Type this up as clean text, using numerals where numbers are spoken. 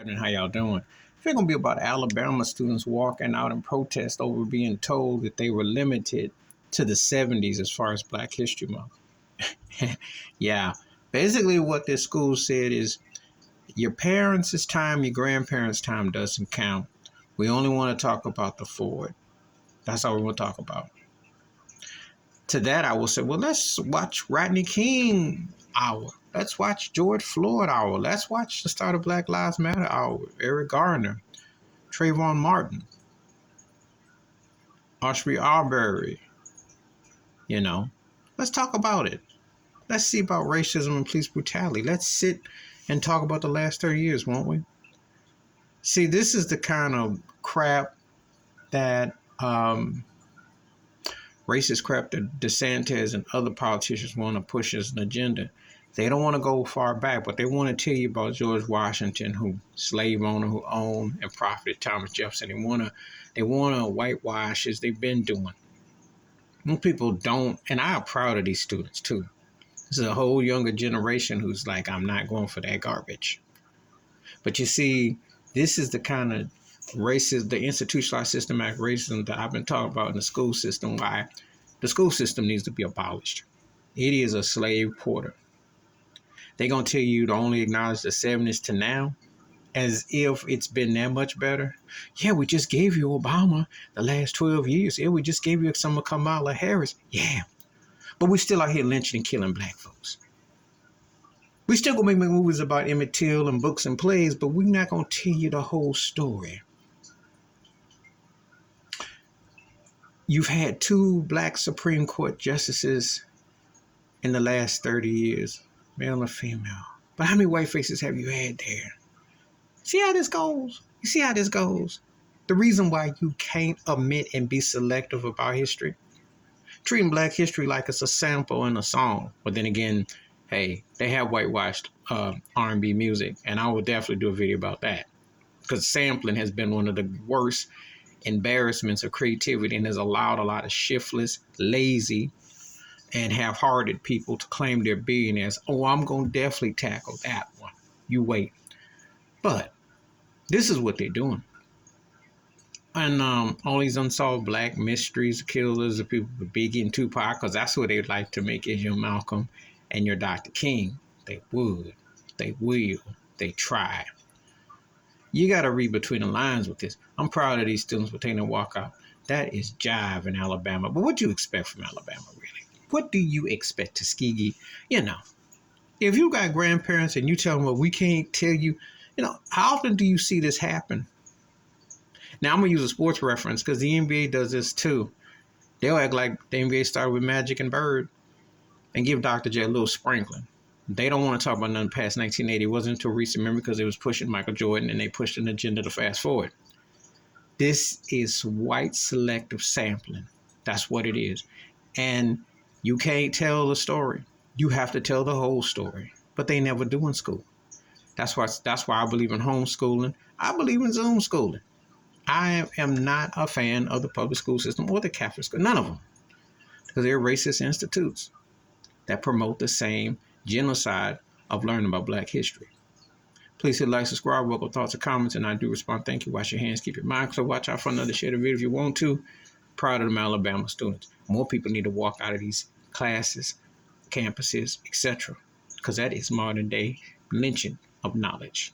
And how y'all doing? It's gonna be about Alabama students walking out in protest over being told that they were limited to the 70s as far as Black History Month. Yeah, basically what this school said is your parents' time, your grandparents' time doesn't count. We only want to talk about the forward. That's all we want to talk about. To that, I will say, well, let's watch Rodney King hour. Let's watch George Floyd hour. Let's watch the start of Black Lives Matter hour. Eric Garner, Trayvon Martin, Ashby Arbery. You know, let's talk about it. Let's see about racism and police brutality. Let's sit and talk about the last 30 years, won't we? See, this is the kind of crap that racist crap that DeSantis and other politicians want to push as an agenda. They don't want to go far back, but they want to tell you about George Washington, who slave owner, who owned and profited Thomas Jefferson. They want to whitewash as they've been doing. Most people don't, and I'm proud of these students too. This is a whole younger generation who's like, I'm not going for that garbage. But you see, this is the kind of racism, the institutionalized systematic racism that I've been talking about in the school system, why the school system needs to be abolished. It is a slave quarter. They're going to tell you to only acknowledge the 70s to now, as if it's been that much better. Yeah, we just gave you Obama the last 12 years. Yeah, we just gave you some of Kamala Harris. Yeah, but we still out here lynching and killing Black folks. We still gonna make movies about Emmett Till and books and plays, but we're not gonna tell you the whole story. You've had 2 Black Supreme Court justices in the last 30 years, male and female. But how many white faces have you had there? See how this goes? You see how this goes? The reason why you can't omit and be selective about history, treating Black history like it's a sample in a song. But then again, hey, they have whitewashed R&B music, and I will definitely do a video about that, because sampling has been one of the worst embarrassments of creativity and has allowed a lot of shiftless, lazy, and half-hearted people to claim they're billionaires. Oh, I'm going to definitely tackle that one. You wait. But this is what they're doing. And all these unsolved Black mysteries, killers, the people with Biggie and Tupac, because that's what they'd like to make is your Malcolm and your Dr. King. They would. They will. They try. You got to read between the lines with this. I'm proud of these students for taking a walk out. That is jive in Alabama. But what do you expect from Alabama, really? What do you expect, Tuskegee? You know, if you got grandparents and you tell them, well, we can't tell you, how often do you see this happen? Now, I'm going to use a sports reference because the NBA does this too. They'll act like the NBA started with Magic and Bird and give Dr. J a little sprinkling. They don't want to talk about nothing past 1980. It wasn't until recent memory because they was pushing Michael Jordan and they pushed an agenda to fast forward. This is white selective sampling. That's what it is. And you can't tell the story. You have to tell the whole story. But they never do in school. That's why I believe in homeschooling. I believe in Zoom schooling. I am not a fan of the public school system or the Catholic school. None of them. Because they're racist institutes that promote the same genocide of learning about Black history. Please hit like, subscribe, welcome thoughts and comments, and I do respond. Thank you. Wash your hands, keep your mind clear. Watch out for another share the video if you want to. Proud of them Alabama students. More people need to walk out of these classes, campuses, etc., because that is modern day lynching of knowledge.